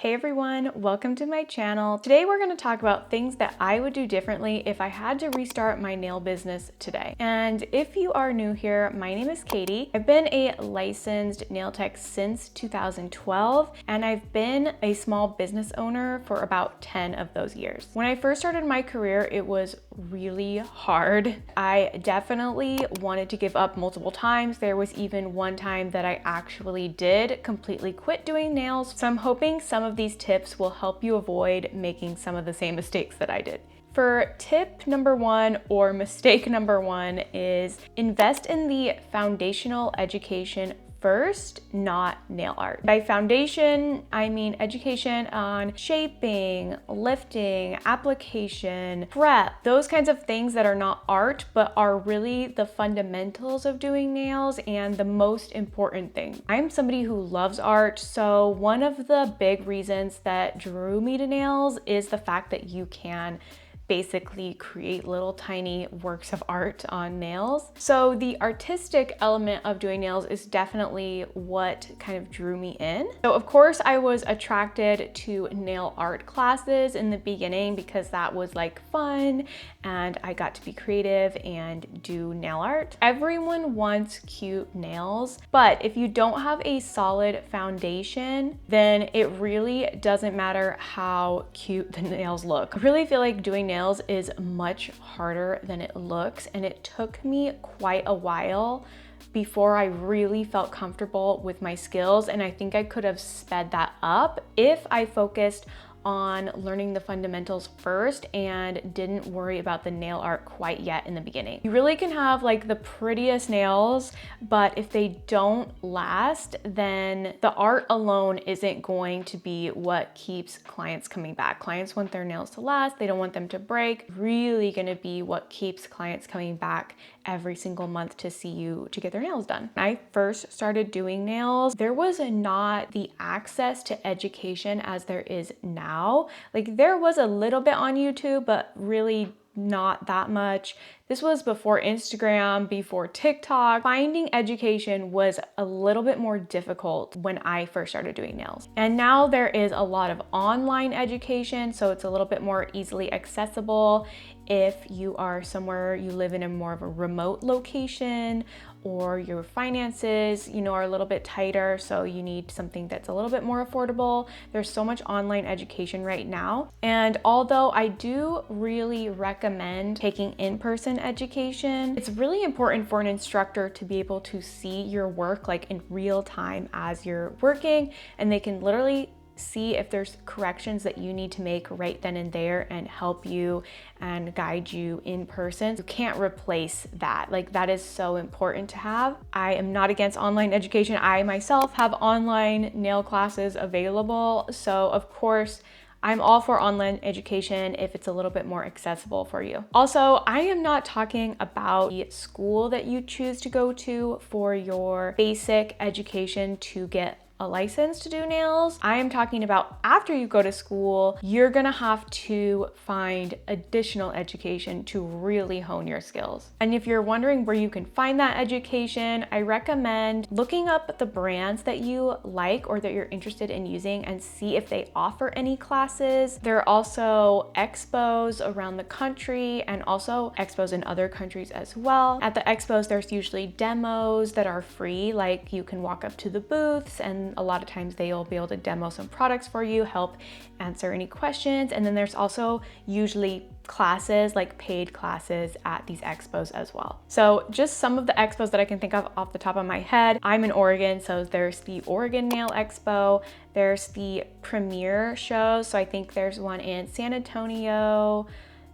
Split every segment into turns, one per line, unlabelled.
Hey everyone, welcome to my channel. Today we're going to talk about things that I would do differently if I had to restart my nail business today. And if you are new here, my name is Katie. I've been a licensed nail tech since 2012, and I've been a small business owner for about 10 of those years. When I first started my career, it was really hard. I definitely wanted to give up multiple times. There was even one time that I actually did completely quit doing nails. So I'm hoping some of these tips will help you avoid making some of the same mistakes that I did. For tip number one, or mistake number one, is invest in the foundational education first, not nail art. By foundation, I mean education on shaping, lifting, application, prep, those kinds of things that are not art, but are really the fundamentals of doing nails and the most important thing. I'm somebody who loves art, so one of the big reasons that drew me to nails is the fact that you can basically create little tiny works of art on nails. So the artistic element of doing nails is definitely what kind of drew me in. So of course I was attracted to nail art classes in the beginning because that was like fun and I got to be creative and do nail art. Everyone wants cute nails, but if you don't have a solid foundation, then it really doesn't matter how cute the nails look. I really feel like doing nails is much harder than it looks, and it took me quite a while before I really felt comfortable with my skills, and I think I could have sped that up if I focused on learning the fundamentals first and didn't worry about the nail art quite yet in the beginning. You really can have like the prettiest nails, but if they don't last, then the art alone isn't going to be what keeps clients coming back. Clients want their nails to last, they don't want them to break. Really gonna be what keeps clients coming back every single month to see you to get their nails done. When I first started doing nails, there was not the access to education as there is now. Like there was a little bit on YouTube, but really not that much. This was before Instagram, before TikTok. Finding education was a little bit more difficult when I first started doing nails. And now there is a lot of online education, so it's a little bit more easily accessible if you are somewhere, you live in a more of a remote location, or your finances, are a little bit tighter, so you need something that's a little bit more affordable. There's so much online education right now. And although I do really recommend taking in-person education, it's really important for an instructor to be able to see your work like in real time as you're working, and they can literally see if there's corrections that you need to make right then and there and help you and guide you in person. You can't replace that. Like that is so important to have. I am not against online education. I myself have online nail classes available. So of course, I'm all for online education if it's a little bit more accessible for you. Also, I am not talking about the school that you choose to go to for your basic education to get a license to do nails. I am talking about after you go to school, you're gonna have to find additional education to really hone your skills. And if you're wondering where you can find that education, I recommend looking up the brands that you like or that you're interested in using and see if they offer any classes. There are also expos around the country and also expos in other countries as well. At the expos, there's usually demos that are free, like you can walk up to the booths and a lot of times they'll be able to demo some products for you, help answer any questions. And then there's also usually classes, like paid classes at these expos as well. So just some of the expos that I can think of off the top of my head. I'm in Oregon, so there's the Oregon Nail Expo, there's the Premier show. So I think there's one in San Antonio,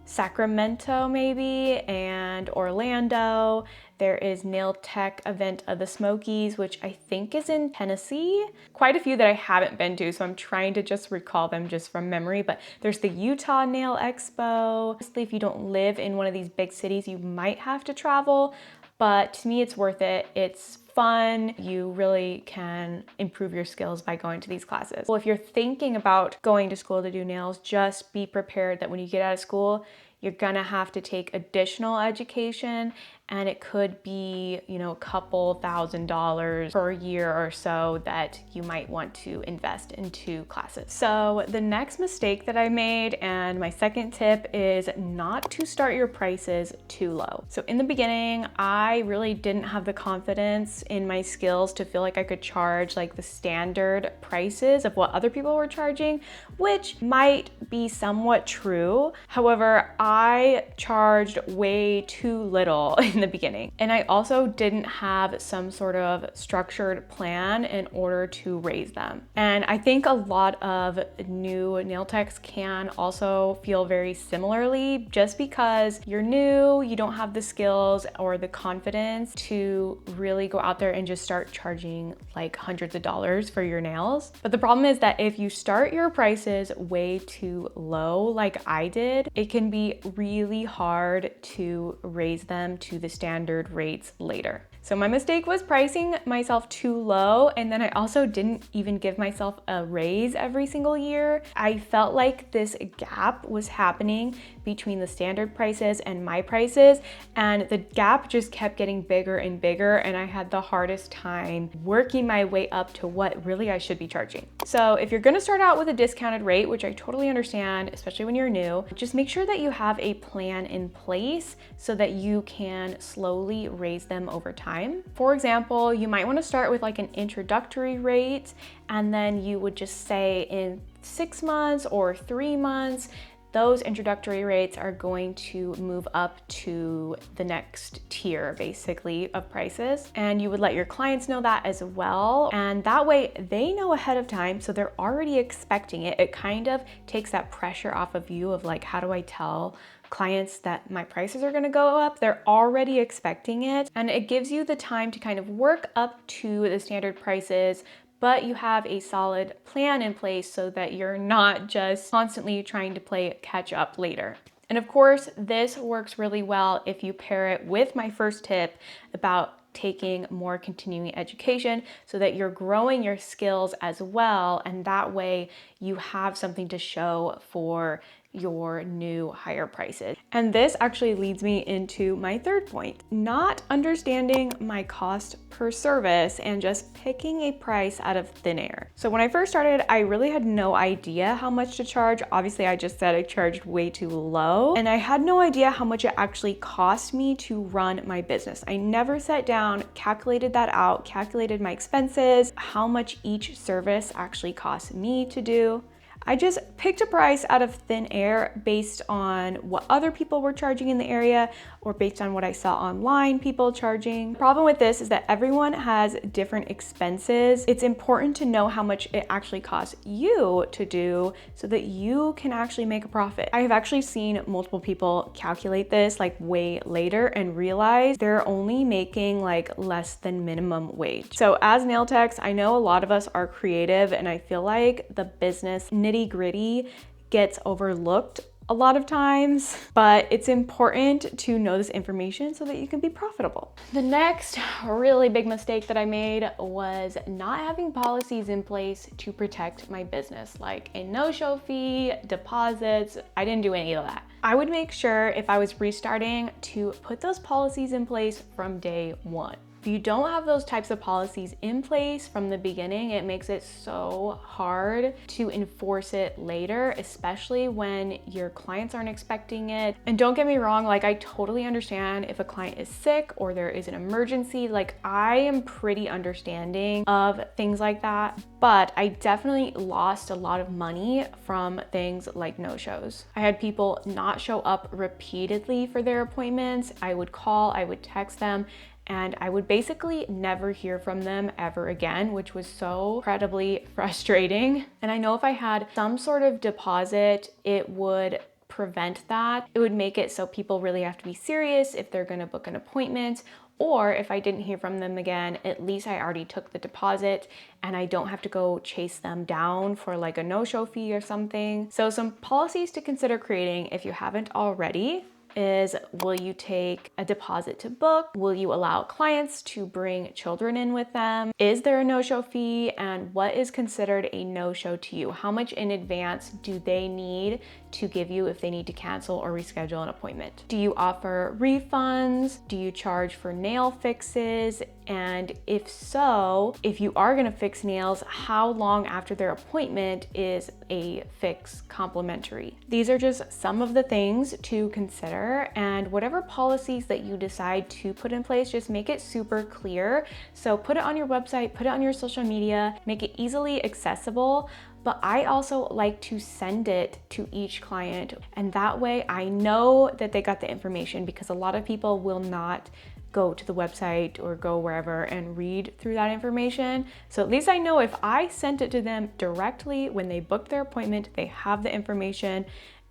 Sacramento maybe, and Orlando. There is Nail Tech Event of the Smokies, which I think is in Tennessee. Quite a few that I haven't been to, so I'm trying to just recall them just from memory, but there's the Utah Nail Expo. Honestly, if you don't live in one of these big cities, you might have to travel, but to me it's worth it. It's fun. You really can improve your skills by going to these classes. Well, if you're thinking about going to school to do nails, just be prepared that when you get out of school, you're gonna have to take additional education, and it could be, you know, a couple $1,000s per year or so that you might want to invest into classes. So the next mistake that I made, and my second tip, is not to start your prices too low. So in the beginning, I really didn't have the confidence in my skills to feel like I could charge like the standard prices of what other people were charging, which might be somewhat true. However, I charged way too little in the beginning. And I also didn't have some sort of structured plan in order to raise them. And I think a lot of new nail techs can also feel very similarly, just because you're new, you don't have the skills or the confidence to really go out there and just start charging like hundreds of dollars for your nails. But the problem is that if you start your prices way too low, like I did, it can be really hard to raise them to the standard rates later. So my mistake was pricing myself too low, and then I also didn't even give myself a raise every single year. I felt like this gap was happening between the standard prices and my prices, and the gap just kept getting bigger and bigger, and I had the hardest time working my way up to what really I should be charging. So if you're gonna start out with a discounted rate, which I totally understand, especially when you're new, just make sure that you have a plan in place so that you can slowly raise them over time. For example, you might want to start with like an introductory rate, and then you would just say in 6 months or 3 months, those introductory rates are going to move up to the next tier basically of prices. And you would let your clients know that as well. And that way they know ahead of time, so they're already expecting it. It kind of takes that pressure off of you of like, how do I tell clients that my prices are gonna go up? They're already expecting it. And it gives you the time to kind of work up to the standard prices, but you have a solid plan in place so that you're not just constantly trying to play catch up later. And of course, this works really well if you pair it with my first tip about taking more continuing education so that you're growing your skills as well. And that way you have something to show for your new higher prices. And this actually leads me into my third point, not understanding my cost per service and just picking a price out of thin air. So when I first started, I really had no idea how much to charge. Obviously, I just said I charged way too low, and I had no idea how much it actually cost me to run my business. I never sat down, calculated that out, calculated my expenses, how much each service actually cost me to do. I just picked a price out of thin air based on what other people were charging in the area or based on what I saw online people charging. The problem with this is that everyone has different expenses. It's important to know how much it actually costs you to do so that you can actually make a profit. I have actually seen multiple people calculate this like way later and realize they're only making like less than minimum wage. So as nail techs, I know a lot of us are creative, and I feel like the business nitty-gritty gets overlooked a lot of times, but it's important to know this information so that you can be profitable. The next really big mistake that I made was not having policies in place to protect my business, like a no-show fee, deposits. I didn't do any of that. I would make sure if I was restarting to put those policies in place from day one. If you don't have those types of policies in place from the beginning, it makes it so hard to enforce it later, especially when your clients aren't expecting it. And don't get me wrong, like I totally understand if a client is sick or there is an emergency. Like I am pretty understanding of things like that, but I definitely lost a lot of money from things like no-shows. I had people not show up repeatedly for their appointments. I would call, I would text them, and I would basically never hear from them ever again, which was so incredibly frustrating. And I know if I had some sort of deposit, it would prevent that. It would make it so people really have to be serious if they're gonna book an appointment, or if I didn't hear from them again, at least I already took the deposit and I don't have to go chase them down for like a no-show fee or something. So some policies to consider creating if you haven't already is, will you take a deposit to book? Will you allow clients to bring children in with them? Is there a no-show fee? And what is considered a no-show to you? How much in advance do they need to give you if they need to cancel or reschedule an appointment? Do you offer refunds? Do you charge for nail fixes? And if so, if you are gonna fix nails, how long after their appointment is a fix complimentary? These are just some of the things to consider, and whatever policies that you decide to put in place, just make it super clear. So put it on your website, put it on your social media, make it easily accessible. But I also like to send it to each client, and that way I know that they got the information, because a lot of people will not go to the website or go wherever and read through that information. So at least I know if I sent it to them directly when they booked their appointment, they have the information,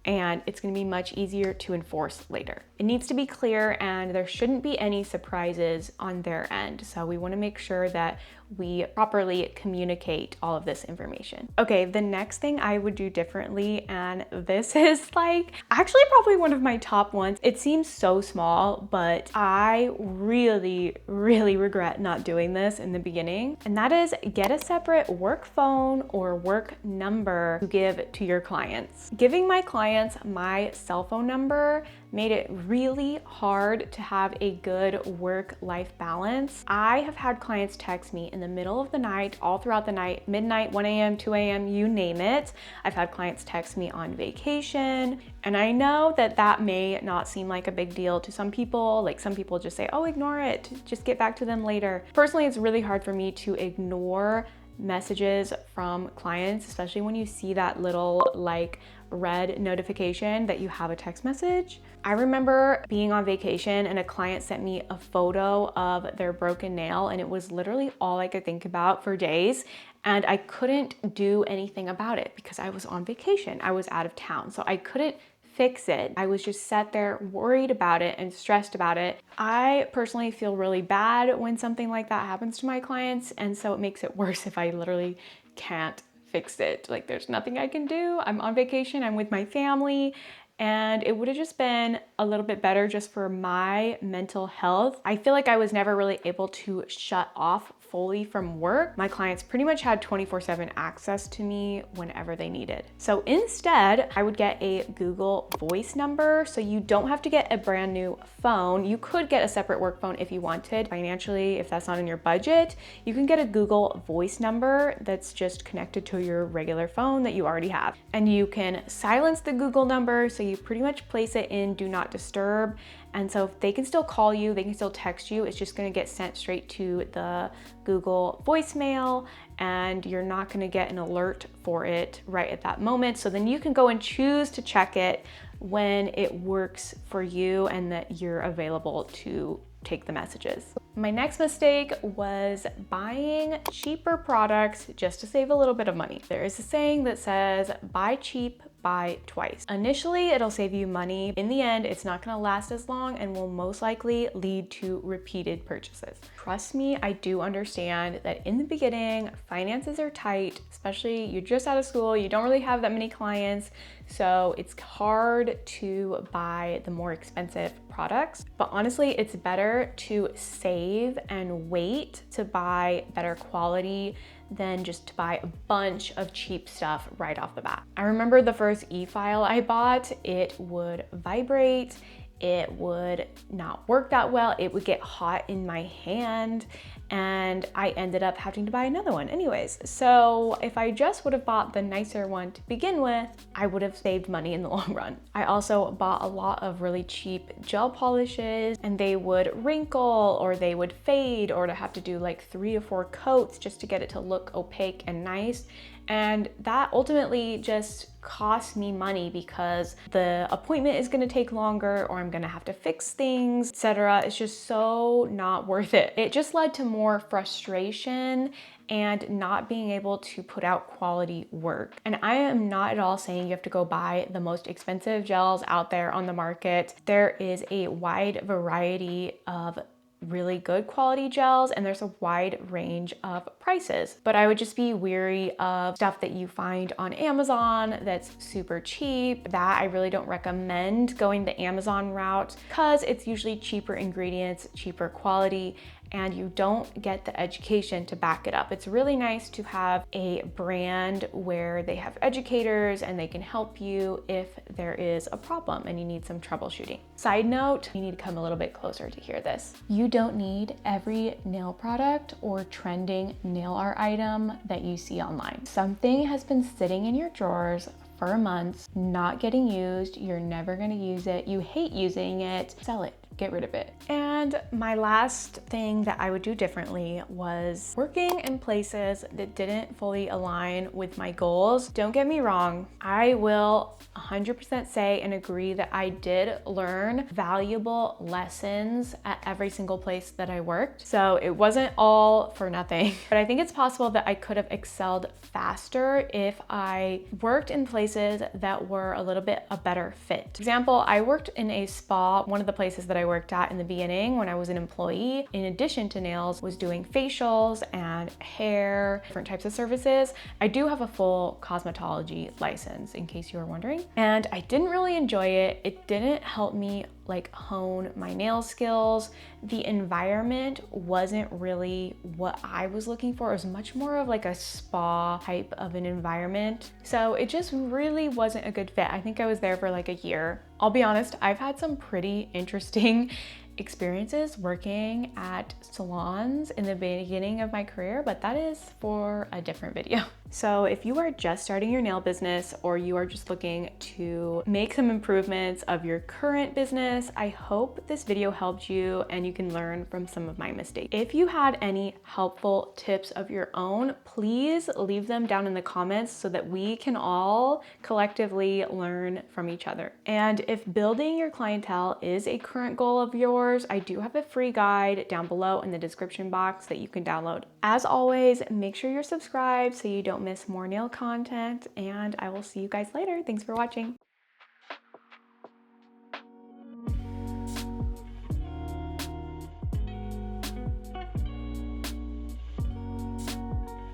and it's gonna be much easier to enforce later. It needs to be clear, and there shouldn't be any surprises on their end. So we wanna make sure that we properly communicate all of this information. Okay, the next thing I would do differently, and this is like actually probably one of my top ones. It seems so small, but I really regret not doing this in the beginning. And that is, get a separate work phone or work number to give to your clients. Giving my clients my cell phone number made it really hard to have a good work-life balance. I have had clients text me in the middle of the night, all throughout the night, midnight, 1 a.m., 2 a.m., you name it. I've had clients text me on vacation, and I know that that may not seem like a big deal to some people. Like, some people just say, oh, ignore it, just get back to them later. Personally, it's really hard for me to ignore messages from clients, especially when you see that little like red notification that you have a text message. I remember being on vacation and a client sent me a photo of their broken nail, and it was literally all I could think about for days. And I couldn't do anything about it because I was on vacation. I was out of town, so I couldn't fix it. I was just sat there worried about it and stressed about it. I personally feel really bad when something like that happens to my clients, and so it makes it worse if I literally can't fix it. Like, there's nothing I can do. I'm on vacation, I'm with my family, and it would have just been a little bit better just for my mental health. I feel like I was never really able to shut off fully from work. My clients pretty much had 24/7 access to me whenever they needed. So instead, I would get a Google Voice number. So you don't have to get a brand new phone. You could get a separate work phone if you wanted. Financially, if that's not in your budget, you can get a Google Voice number that's just connected to your regular phone that you already have. And you can silence the Google number, so you pretty much place it in Do Not Disturb. And so if they can still call you, they can still text you, it's just gonna get sent straight to the Google voicemail, and you're not gonna get an alert for it right at that moment. So then you can go and choose to check it when it works for you and that you're available to take the messages. My next mistake was buying cheaper products just to save a little bit of money. There is a saying that says, buy cheap, buy twice. Initially, it'll save you money. In the end, it's not gonna last as long and will most likely lead to repeated purchases. Trust me, I do understand that in the beginning, finances are tight, especially you're just out of school, you don't really have that many clients, so it's hard to buy the more expensive products. But honestly, it's better to save and wait to buy better quality than just to buy a bunch of cheap stuff right off the bat. I remember the first e-file I bought, it would vibrate, it would not work that well, it would get hot in my hand, and I ended up having to buy another one anyways. So if I just would have bought the nicer one to begin with, I would have saved money in the long run. I also bought a lot of really cheap gel polishes, and they would wrinkle or they would fade, or to have to do like 3 or 4 coats just to get it to look opaque and nice. And that ultimately just cost me money because the appointment is gonna take longer, or I'm gonna have to fix things, etc. It's just so not worth it. It just led to more frustration and not being able to put out quality work. And I am not at all saying you have to go buy the most expensive gels out there on the market. There is a wide variety of really good quality gels, and there's a wide range of prices. But I would just be weary of stuff that you find on Amazon that's super cheap. That I really don't recommend going the Amazon route because it's usually cheaper ingredients, cheaper quality, and you don't get the education to back it up. It's really nice to have a brand where they have educators and they can help you if there is a problem and you need some troubleshooting. Side note, you need to come a little bit closer to hear this. You don't need every nail product or trending nail art item that you see online. Something has been sitting in your drawers for months, not getting used, you're never gonna use it, you hate using it, sell it. Get rid of it. And my last thing that I would do differently was working in places that didn't fully align with my goals. Don't get me wrong, I will 100% say and agree that I did learn valuable lessons at every single place that I worked. So it wasn't all for nothing, but I think it's possible that I could have excelled faster if I worked in places that were a little bit a better fit. For example, I worked in a spa. One of the places that I worked at in the beginning when I was an employee, in addition to nails, was doing facials and hair, different types of services. I do have a full cosmetology license, in case you were wondering, and I didn't really enjoy it. It didn't help me like hone my nail skills. The environment wasn't really what I was looking for. It was much more of like a spa type of an environment. So it just really wasn't a good fit. I think I was there for like a year. I'll be honest, I've had some pretty interesting experiences working at salons in the beginning of my career, but that is for a different video. So if you are just starting your nail business or you are just looking to make some improvements of your current business, I hope this video helped you and you can learn from some of my mistakes. If you had any helpful tips of your own, please leave them down in the comments so that we can all collectively learn from each other. And if building your clientele is a current goal of yours, I do have a free guide down below in the description box that you can download. As always, make sure you're subscribed so you don't miss more nail content, and I will see you guys later. Thanks for watching.